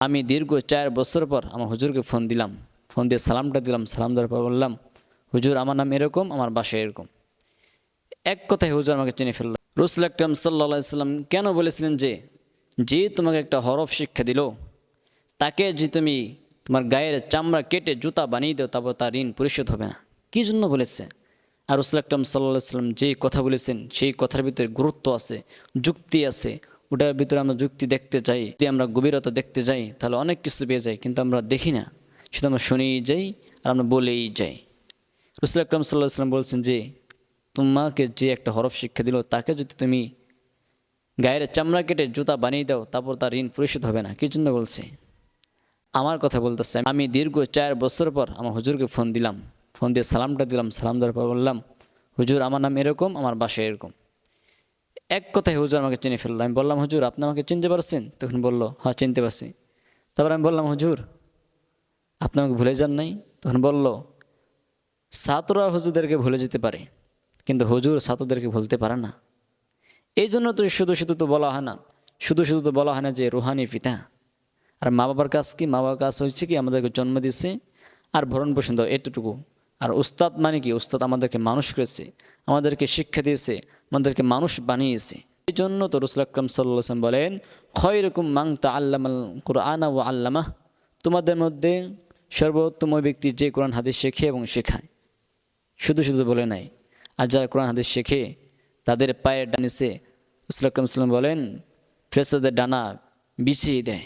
আমি দীর্ঘ 4 বছর পর আমার হুজুরকে ফোন দিলাম। ফোন দিয়ে সালামটা দিলাম। সালাম দেওয়ার পর বললাম, হুজুর আমার নাম এরকম, আমার বাসা এরকম। এক কথায় হুজুর আমাকে চিনে ফেলল। রাসূল আকরাম সাল্লাল্লাহু আলাইহি সাল্লাম কেন বলেছিলেন যে, যে তোমাকে একটা হরফ শিক্ষা দিল, তাকে যে তুমি তোমার গায়ের চামড়া কেটে জুতা বানিয়ে দাও, তারপর তার ঋণ পরিশোধ হবে না। কী জন্য বলেছে? আর রাসূল আকরাম সাল্লাল্লাহু আলাইহি সাল্লাম যে কথা বলেছেন, সেই কথার ভিতরে গুরুত্ব আছে, যুক্তি আছে। ওটার ভিতরে আমরা যুক্তি দেখতে চাই, যদি আমরা গভীরতা দেখতে যাই তাহলে অনেক কিছু পেয়ে যাই, কিন্তু আমরা দেখি না, শুধু আমরা শুনেই যাই আর আমরা বলেই যাই। রাসূল আকরাম সাল্লাল্লাহু আলাইহি সাল্লাম বলছেন যে, তোমাকে যে একটা হরফ শিক্ষা দিল, তাকে যদি তুমি গায়ের চামড়া কেটে জুতা বানিয়ে দাও, তারপর তার ঋণ পরিশোধ হবে না। কী জন্য বলছে? আমার কথা বলতেছে। আমি দীর্ঘ 4 বছর পর আমার হুজুরকে ফোন দিলাম। ফোন দিয়ে সালামটা দিলাম। সালাম দেওয়ার পর বললাম, হুজুর আমার নাম এরকম, আমার বাসা এরকম। এক কথায় হুজুর আমাকে চিনে ফেললো। আমি বললাম, হুজুর আপনি আমাকে চিনতে পারছেন? তখন বলল, হ্যাঁ চিনতে পারছি। তারপর আমি বললাম, হুজুর আপনি আমাকে ভুলে যান নাই? তখন বলল, ছাত্ররা হুজুরদেরকে ভুলে যেতে পারে, কিন্তু হুজুর ছাত্রদেরকে ভুলতে পারে না। এই জন্য তো শুধু শুধু তো বলা হয় না, শুধু শুধু তো বলা হয় না যে রুহানি পিতা। আর মা বাবার কাজ কি? মা বাবার কাজ হচ্ছে কি, আমাদেরকে জন্ম দিচ্ছে আর ভরণ পোষণ দাও, এতটুকু। আর উস্তাদ মানে কি? উস্তাদ আমাদেরকে মানুষ করেছে, আমাদেরকে শিক্ষা দিয়েছে, আমাদেরকে মানুষ বানিয়েছে। এই জন্য তো রাসূল আকরাম সাল্লাল্লাহু আলাইহি ওয়াসাল্লাম বলেন, খায়রুকুম মান তাআল্লামাল কুরআনা ওয়া আল্লামাহ। তোমাদের মধ্যে সর্বোত্তম ওই ব্যক্তি যে কোরআন হাদিস শেখে এবং শেখায়। শুধু শুধু বলে নাই। আর যারা কোরআন হাদিস শেখে, তাদের পায়ের ডানিসে রাসূল আকরাম সাল্লাল্লাহু আলাইহি ওয়াসাল্লাম বলেন, ফেরেশতাদের ডানা বিছিয়ে দেয়।